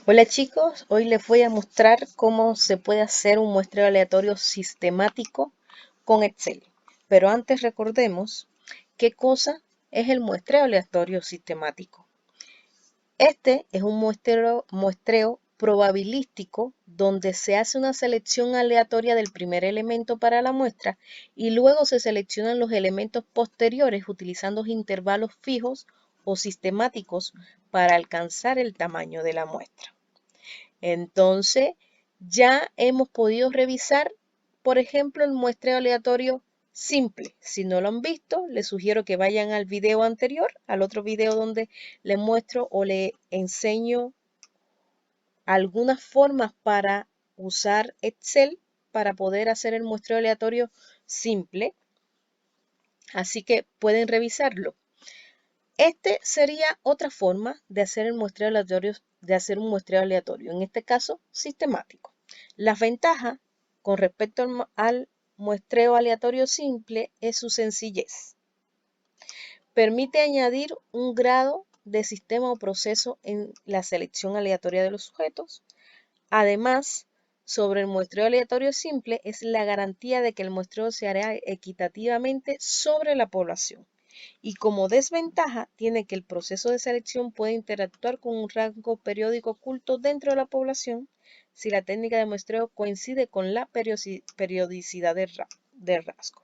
Hola chicos, hoy les voy a mostrar cómo se puede hacer un muestreo aleatorio sistemático con Excel. Pero antes recordemos qué cosa es el muestreo aleatorio sistemático. Este es un muestreo probabilístico donde se hace una selección aleatoria del primer elemento para la muestra y luego se seleccionan los elementos posteriores utilizando intervalos fijos o sistemáticos para alcanzar el tamaño de la muestra. Entonces, ya hemos podido revisar, por ejemplo, el muestreo aleatorio simple. Si no lo han visto, les sugiero que vayan al video anterior, al otro video donde les muestro o les enseño algunas formas para usar Excel para poder hacer el muestreo aleatorio simple. Así que pueden revisarlo. Este sería otra forma de hacer el muestreo aleatorio, un muestreo aleatorio, en este caso sistemático. Las ventajas con respecto al muestreo aleatorio simple es su sencillez. Permite añadir un grado de sistema o proceso en la selección aleatoria de los sujetos. Además, sobre el muestreo aleatorio simple es la garantía de que el muestreo se hará equitativamente sobre la población. Y como desventaja, tiene que el proceso de selección puede interactuar con un rango periódico oculto dentro de la población si la técnica de muestreo coincide con la periodicidad del rasgo.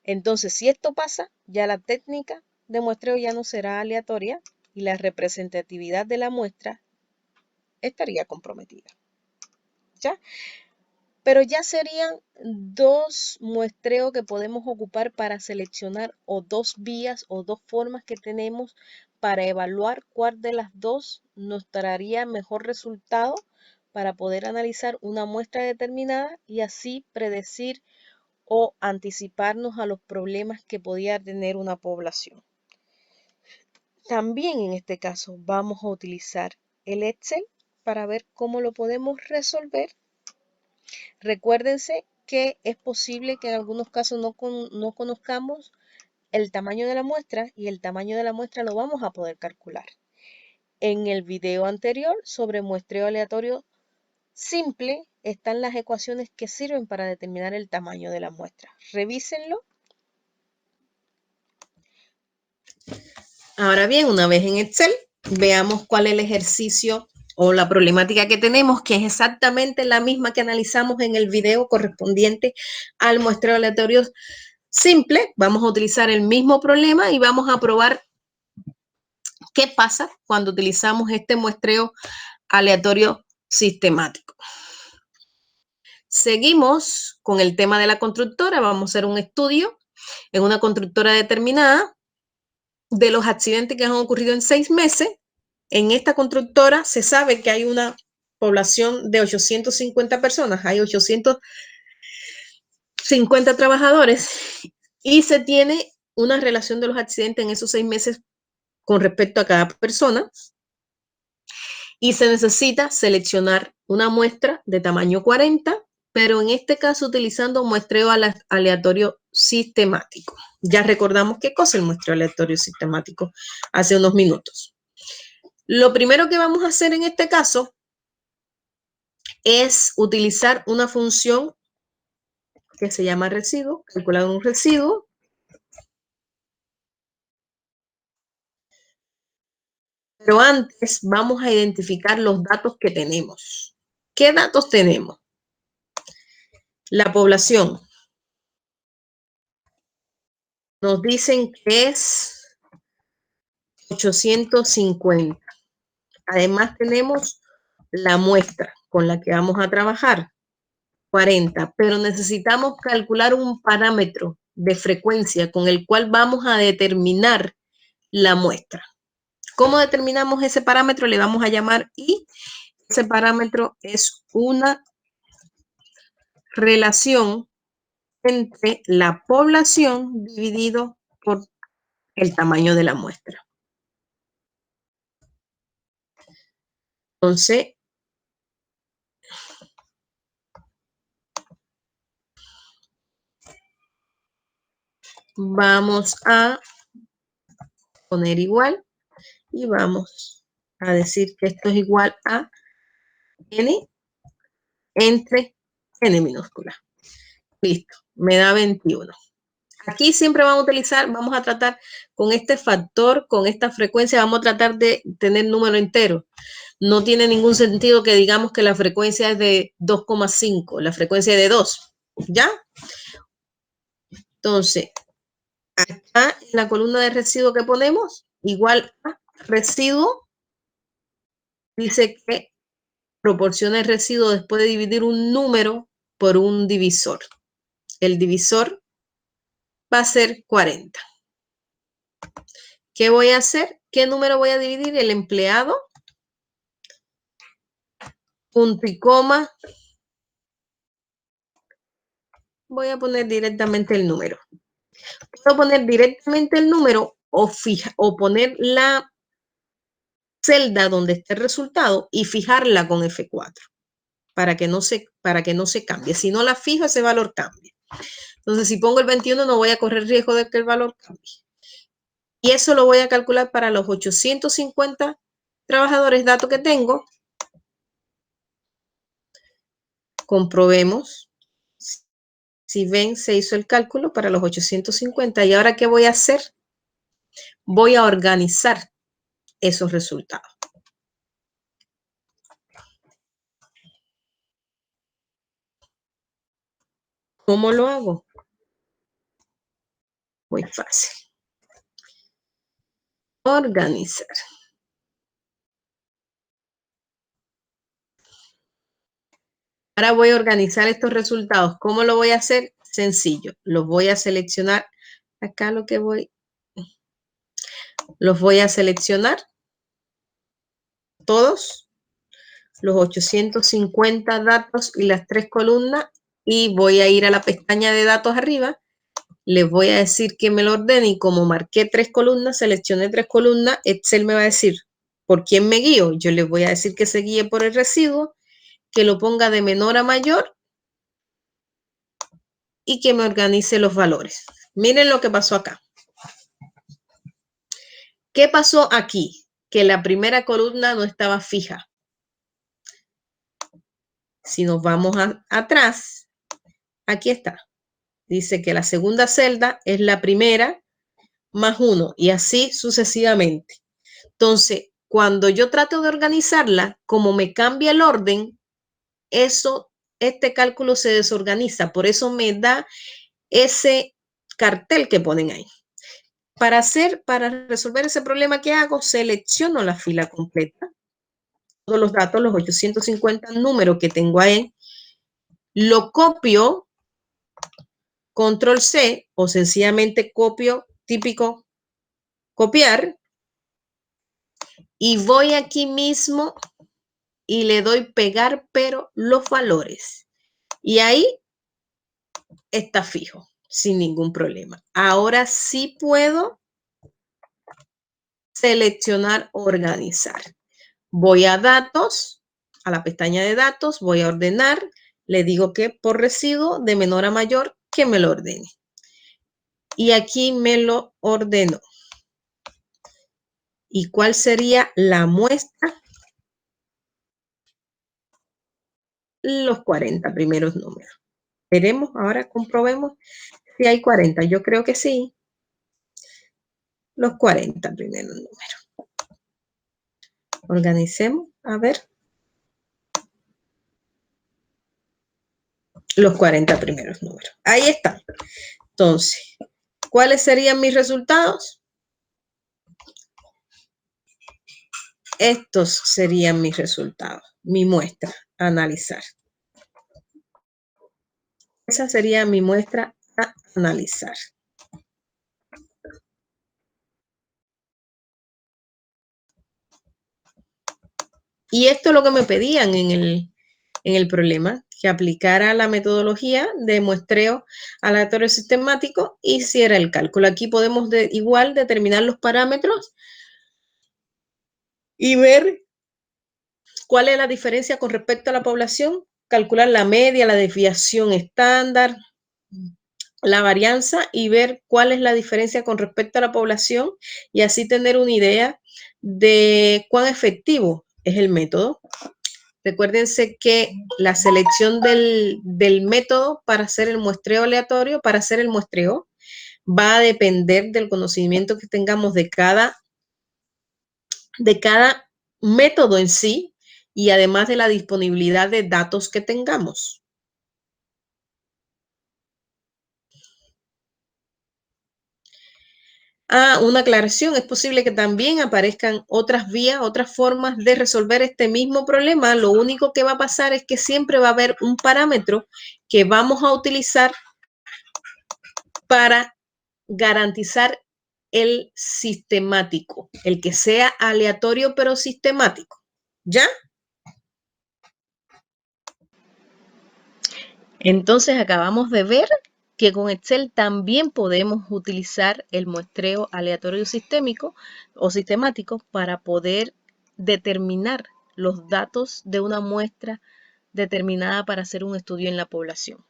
Entonces, si esto pasa, ya la técnica de muestreo ya no será aleatoria y la representatividad de la muestra estaría comprometida. ¿Ya? Pero ya serían dos muestreos que podemos ocupar para seleccionar o dos vías o dos formas que tenemos para evaluar cuál de las dos nos traería mejor resultado para poder analizar una muestra determinada y así predecir o anticiparnos a los problemas que podía tener una población. También en este caso vamos a utilizar el Excel para ver cómo lo podemos resolver. Recuérdense que es posible que en algunos casos no conozcamos el tamaño de la muestra y el tamaño de la muestra lo vamos a poder calcular. En el video anterior sobre muestreo aleatorio simple están las ecuaciones que sirven para determinar el tamaño de la muestra. Revísenlo. Ahora bien, una vez en Excel, veamos cuál es el ejercicio o la problemática que tenemos, que es exactamente la misma que analizamos en el video correspondiente al muestreo aleatorio simple. Vamos a utilizar el mismo problema y vamos a probar qué pasa cuando utilizamos este muestreo aleatorio sistemático. Seguimos con el tema de la constructora. Vamos a hacer un estudio en una constructora determinada de los accidentes que han ocurrido en 6 meses. En esta constructora se sabe que hay una población de 850 personas, hay 850 trabajadores y se tiene una relación de los accidentes en esos 6 meses con respecto a cada persona y se necesita seleccionar una muestra de tamaño 40, pero en este caso utilizando muestreo aleatorio sistemático. Ya recordamos qué cosa es el muestreo aleatorio sistemático hace unos minutos. Lo primero que vamos a hacer en este caso es utilizar una función que se llama residuo, calcular un residuo. Pero antes vamos a identificar los datos que tenemos. ¿Qué datos tenemos? La población. Nos dicen que es 850. Además tenemos la muestra con la que vamos a trabajar, 40, pero necesitamos calcular un parámetro de frecuencia con el cual vamos a determinar la muestra. ¿Cómo determinamos ese parámetro? Le vamos a llamar I. Ese parámetro es una relación entre la población dividido por el tamaño de la muestra. Entonces, vamos a poner igual y vamos a decir que esto es igual a n entre n minúscula. Listo, me da 21. Aquí siempre vamos a tratar con este factor, con esta frecuencia, vamos a tratar de tener número entero. No tiene ningún sentido que digamos que la frecuencia es de 2,5, la frecuencia es de 2, ¿ya? Entonces, acá en la columna de residuo que ponemos, igual a residuo, dice que proporciona el residuo después de dividir un número por un divisor. El divisor va a ser 40. ¿Qué voy a hacer? ¿Qué número voy a dividir? El empleado, punto y coma. Voy a poner directamente el número. Puedo poner directamente el número o poner la celda donde esté el resultado y fijarla con F4 para que no se cambie. Si no la fijo, ese valor cambia. Entonces, si pongo el 21, no voy a correr riesgo de que el valor cambie. Y eso lo voy a calcular para los 850 trabajadores, datos que tengo. Comprobemos. Si ven, se hizo el cálculo para los 850. ¿Y ahora qué voy a hacer? Voy a organizar esos resultados. ¿Cómo lo hago? Muy fácil. Organizar. Ahora voy a organizar estos resultados. ¿Cómo lo voy a hacer? Sencillo. Los voy a seleccionar. Acá los voy a seleccionar todos, los 850 datos y las 3 columnas, y voy a ir a la pestaña de datos arriba. Les voy a decir que me lo ordene y como marqué 3 columnas, seleccioné 3 columnas, Excel me va a decir por quién me guío. Yo les voy a decir que se guíe por el residuo, que lo ponga de menor a mayor y que me organice los valores. Miren lo que pasó acá. ¿Qué pasó aquí? Que la primera columna no estaba fija. Si nos vamos atrás, aquí está. Dice que la segunda celda es la primera más 1 y así sucesivamente. Entonces, cuando yo trato de organizarla, como me cambia el orden, este cálculo se desorganiza. Por eso me da ese cartel que ponen ahí. Para resolver ese problema, ¿qué hago? Selecciono la fila completa. Todos los datos, los 850 números que tengo ahí, lo copio, control C, o sencillamente copio, típico copiar, y voy aquí mismo y le doy pegar, pero los valores. Y ahí está fijo, sin ningún problema. Ahora sí puedo seleccionar, organizar. Voy a datos, a la pestaña de datos, voy a ordenar, le digo que por residuo de menor a mayor que me lo ordene. Y aquí me lo ordenó. ¿Y cuál sería la muestra? Los 40 primeros números. Veremos, ahora comprobemos si hay 40. Yo creo que sí. Los 40 primeros números. Organicemos, a ver. Los 40 primeros números. Ahí están. Entonces, ¿cuáles serían mis resultados? Estos serían mis resultados, mi muestra, analizar. Esa sería mi muestra a analizar. Y esto es lo que me pedían en el problema, que aplicara la metodología de muestreo aleatorio sistemático y hiciera el cálculo. Aquí podemos igual determinar los parámetros y ver cuál es la diferencia con respecto a la población, calcular la media, la desviación estándar, la varianza y ver cuál es la diferencia con respecto a la población y así tener una idea de cuán efectivo es el método. Recuérdense que la selección del método para hacer el muestreo aleatorio, para hacer el muestreo, va a depender del conocimiento que tengamos de cada método en sí y además de la disponibilidad de datos que tengamos. Una aclaración, es posible que también aparezcan otras vías, otras formas de resolver este mismo problema. Lo único que va a pasar es que siempre va a haber un parámetro que vamos a utilizar para garantizar el sistemático, el que sea aleatorio pero sistemático. ¿Ya? Entonces acabamos de ver que con Excel también podemos utilizar el muestreo aleatorio sistémico o sistemático para poder determinar los datos de una muestra determinada para hacer un estudio en la población.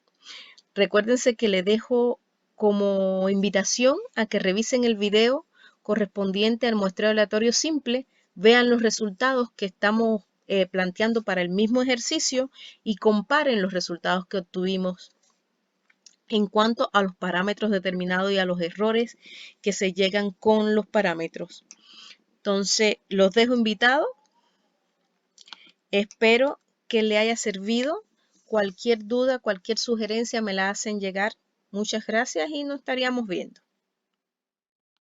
Recuérdense que le dejo como invitación a que revisen el video correspondiente al muestreo aleatorio simple, vean los resultados que estamos planteando para el mismo ejercicio y comparen los resultados que obtuvimos en cuanto a los parámetros determinados y a los errores que se llegan con los parámetros. Entonces, los dejo invitados. Espero que le haya servido. Cualquier duda, cualquier sugerencia me la hacen llegar. Muchas gracias y nos estaríamos viendo.